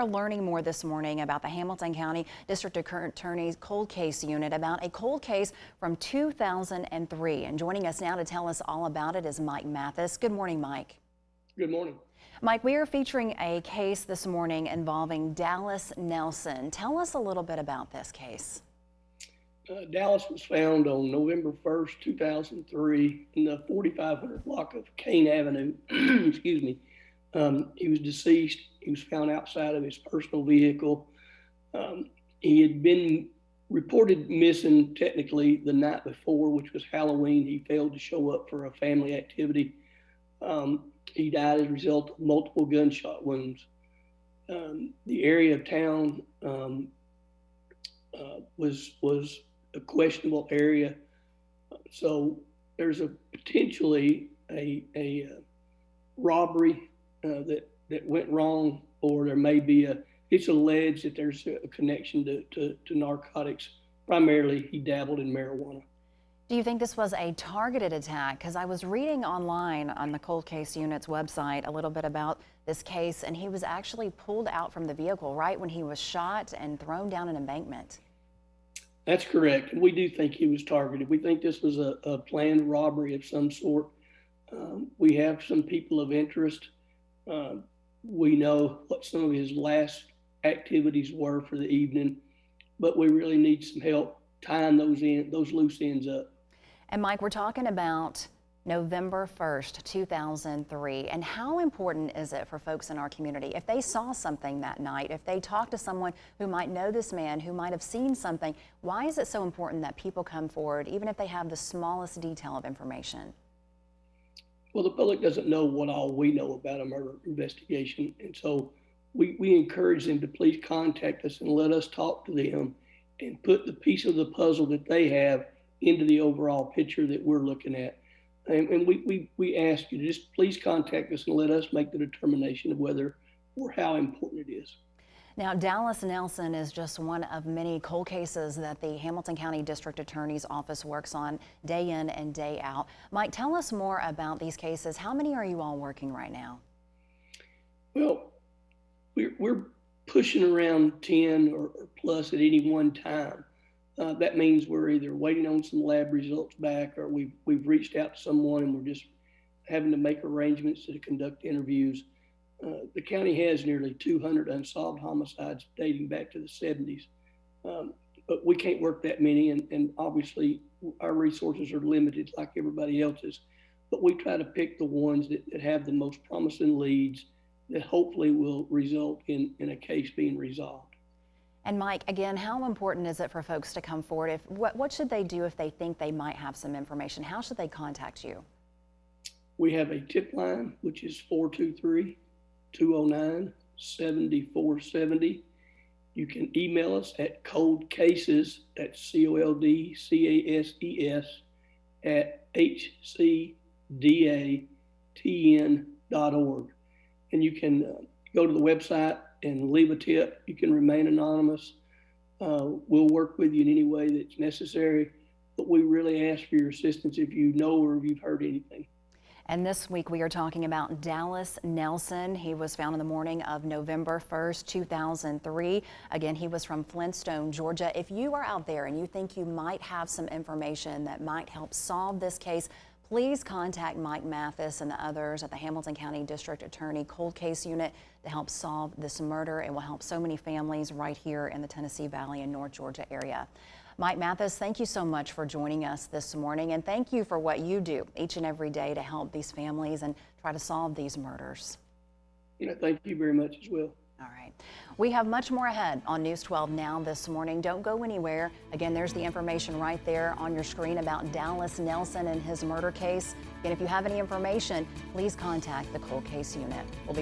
We're learning more this morning about the Hamilton County District Attorney's cold case unit, about a cold case from 2003. And joining us now to tell us all about it is Mike Mathis. Good morning, Mike. Good morning. Mike, we are featuring a case this morning involving Dallas Nelson. Tell us a little bit about this case. Dallas was found on November 1st, 2003 in the 4500 block of Kane Avenue. Excuse me. He was deceased. He was found outside of his personal vehicle. He had been reported missing technically the night before, which was Halloween. He failed to show up for a family activity. He died as a result of multiple gunshot wounds. The area of town was a questionable area, so there's a potentially a robbery that went wrong, or there may be it's alleged that there's a connection to narcotics. Primarily, he dabbled in marijuana. Do you think this was a targeted attack? Because I was reading online on the cold case unit's website a little bit about this case, and he was actually pulled out from the vehicle right when he was shot and thrown down an embankment. That's correct. We do think he was targeted. We think this was a planned robbery of some sort. We have some people of interest. We know what some of his last activities were for the evening, but we really need some help tying those loose ends up. And Mike, we're talking about November 1st, 2003, and how important is it for folks in our community, if they saw something that night, if they talked to someone who might know this man, who might have seen something, why is it so important that people come forward, even if they have the smallest detail of information? Well, the public doesn't know what all we know about a murder investigation, and so we encourage them to please contact us and let us talk to them and put the piece of the puzzle that they have into the overall picture that we're looking at. And we ask you to just please contact us and let us make the determination of whether or how important it is. Now, Dallas Nelson is just one of many cold cases that the Hamilton County District Attorney's Office works on day in and day out. Mike, tell us more about these cases. How many are you all working right now? Well, we're pushing around 10 or plus at any one time. That means we're either waiting on some lab results back, or we've reached out to someone and we're just having to make arrangements to conduct interviews. The county has nearly 200 unsolved homicides dating back to the 70s, but we can't work that many, and obviously our resources are limited like everybody else's, but we try to pick the ones that have the most promising leads that hopefully will result in a case being resolved. And Mike, again, how important is it for folks to come forward? What should they do if they think they might have some information? How should they contact you? We have a tip line, which is 423-209-7470. You can email us at coldcases, that's COLDCASES, at hcdatn.org. And you can go to the website and leave a tip. You can remain anonymous. We'll work with you in any way that's necessary, but we really ask for your assistance if you know or if you've heard anything. And this week we are talking about Dallas Nelson. He was found in the morning of November 1st, 2003. Again, he was from Flintstone, Georgia. If you are out there and you think you might have some information that might help solve this case, please contact Mike Mathis and the others at the Hamilton County District Attorney Cold Case Unit to help solve this murder. It will help so many families right here in the Tennessee Valley and North Georgia area. Mike Mathis, thank you so much for joining us this morning, and thank you for what you do each and every day to help these families and try to solve these murders. Yeah, thank you very much as well. All right. We have much more ahead on News 12 Now this morning. Don't go anywhere. Again, there's the information right there on your screen about Dallas Nelson and his murder case. And if you have any information, please contact the Cold Case Unit. We'll be